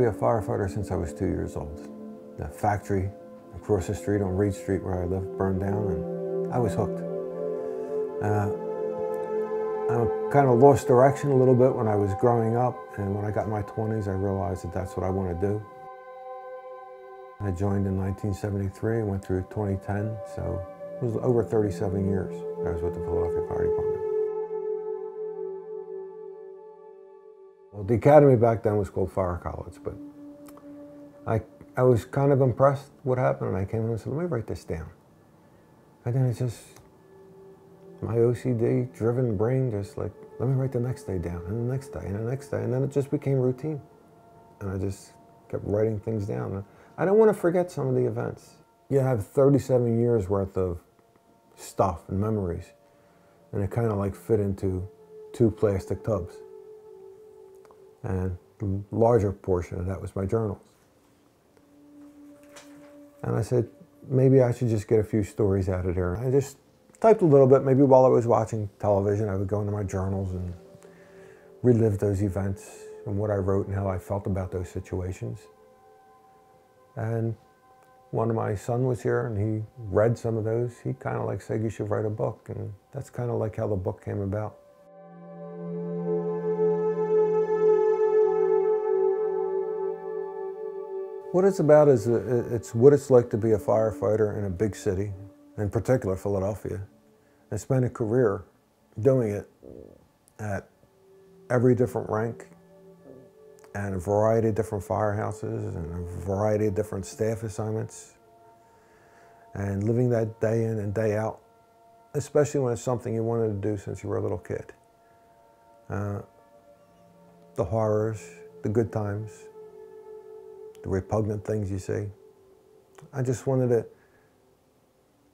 be a firefighter since I was 2 years old. The factory across the street on Reed Street where I lived burned down, and I was hooked. I kind of lost direction a little bit when I was growing up, and when I got in my 20s, I realized that that's what I want to do. I joined in 1973 and went through 2010, so it was over 37 years I was with the Philadelphia Fire Department. Well, the academy back then was called Fire College, but I was kind of impressed what happened, and I came in and said, let me write this down. And then it's just, my OCD driven brain just like, let me write the next day down, and the next day, and the next day, and then it just became routine. And I just kept writing things down. I don't want to forget some of the events. You have 37 years worth of stuff and memories, and it kind of like fit into 2 plastic tubs. And the larger portion of that was my journals. And I said, maybe I should just get a few stories out of there. I just typed a little bit. Maybe while I was watching television, I would go into my journals and relive those events and what I wrote and how I felt about those situations. And one of my son was here, and he read some of those. He kind of like said, you should write a book. And that's kind of like how the book came about. What it's about is it's what it's like to be a firefighter in a big city, in particular Philadelphia. I spent a career doing it at every different rank and a variety of different firehouses and a variety of different staff assignments, and living that day in and day out, especially when it's something you wanted to do since you were a little kid. The horrors, the good times, the repugnant things you see. I just wanted to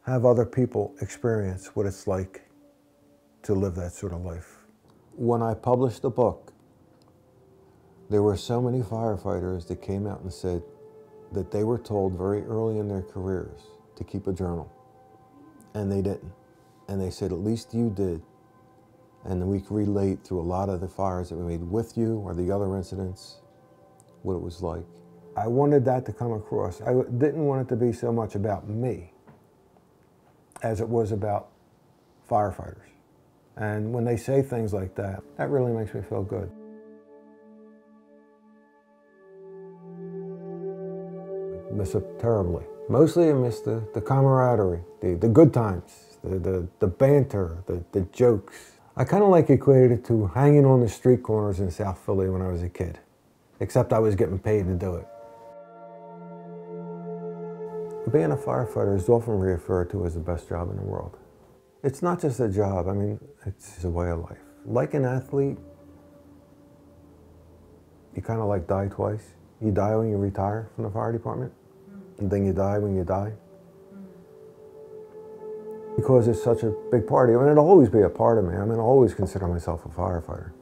have other people experience what it's like to live that sort of life. When I published the book, there were so many firefighters that came out and said that they were told very early in their careers to keep a journal, and they didn't. And they said, at least you did. And then we could relate through a lot of the fires that we made with you or the other incidents, what it was like. I wanted that to come across. I didn't want it to be so much about me as it was about firefighters. And when they say things like that, that really makes me feel good. I miss it terribly. Mostly I miss the camaraderie, the good times, the banter, the jokes. I kind of like equated it to hanging on the street corners in South Philly when I was a kid, except I was getting paid to do it. Being a firefighter is often referred to as the best job in the world. It's not just a job, I mean, it's a way of life. Like an athlete, you kind of like die twice. You die when you retire from the fire department, and then you die when you die. Because it's such a big part of you, and it'll always be a part of me. I mean, I always consider myself a firefighter.